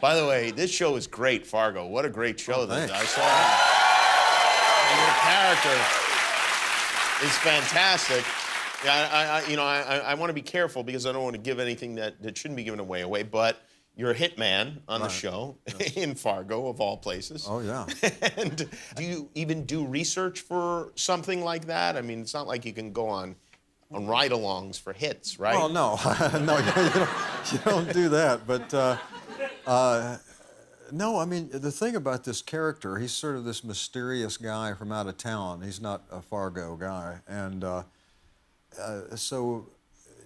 By the way, this show is great, Fargo. What a great show that thanks. I saw. And your character is fantastic. Yeah, I want to be careful because I don't want to give anything that shouldn't be given away. But you're a hitman on the show in Fargo, of all places. Oh, yeah. And do you even do research for something like that? I mean, it's not like you can go on ride-alongs for hits, right? Oh, no. No, you don't do that. But, no, I mean, the thing about this character, he's sort of this mysterious guy from out of town. He's not a Fargo guy. And so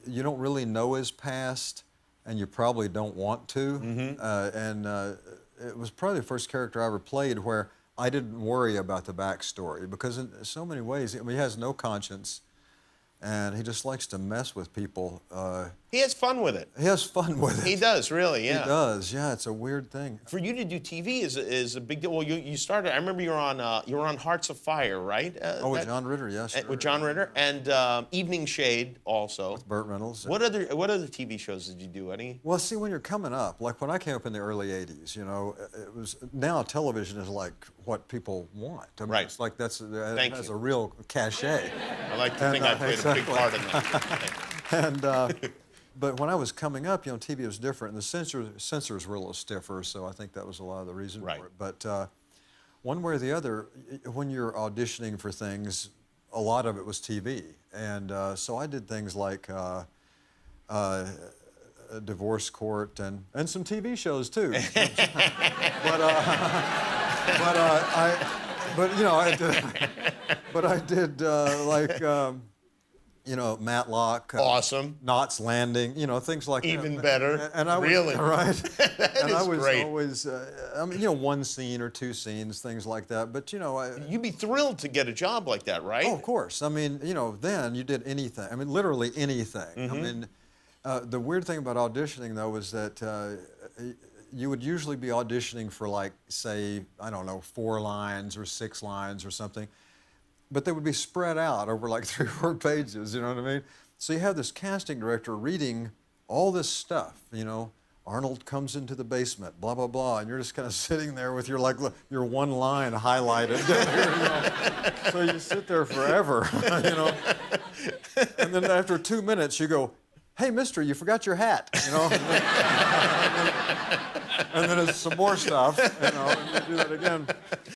you don't really know his past, and you probably don't want to. It was probably the first character I ever played where I didn't worry about the backstory, because in so many ways, I mean, he has no conscience, and he just likes to mess with people. He has fun with it. He has fun with it. He does, really, yeah. He does, yeah. It's a weird thing. For you to do TV is a big deal. Well, you started. I remember you were on Hearts of Fire, right? With John Ritter, yes. With John Ritter, and Evening Shade also. Burt Reynolds. What other TV shows did you do? Any? Well, see, when you're coming up, like when I came up in the early '80s, you know, it was now television is like what people want. I mean, Right. It's like it Thank has you. a real cachet. I like to think I played a big part in that. And but when I was coming up, you know, TV was different, and the censors were a little stiffer, so I think that was a lot of the reason Right. for it. But one way or the other, when you're auditioning for things, a lot of it was TV, and so I did things like a Divorce Court and some TV shows too. I did like. You know, Matlock. Awesome. Knots Landing, you know, things like that. Even better. And I was, Really? Right. That and is I was great. always, I mean, you know, one scene or two scenes, things like that. But, you know, You'd be thrilled to get a job like that, right? oh, of course. I mean, you know, then you did anything. I mean, literally anything. I mean, the weird thing about auditioning, though, is that you would usually be auditioning for, like, say, I don't know, 4 lines or 6 lines or something. But they would be spread out over like 3 or 4 pages, you know what I mean? So you have this casting director reading all this stuff, you know, Arnold comes into the basement, blah, blah, blah, and you're just kind of sitting there with your, like, your one line highlighted down here, you know? So you sit there forever, you know? And then after 2 minutes, you go, hey, mister, you forgot your hat, you know? And then it's some more stuff, you know, and you do that again.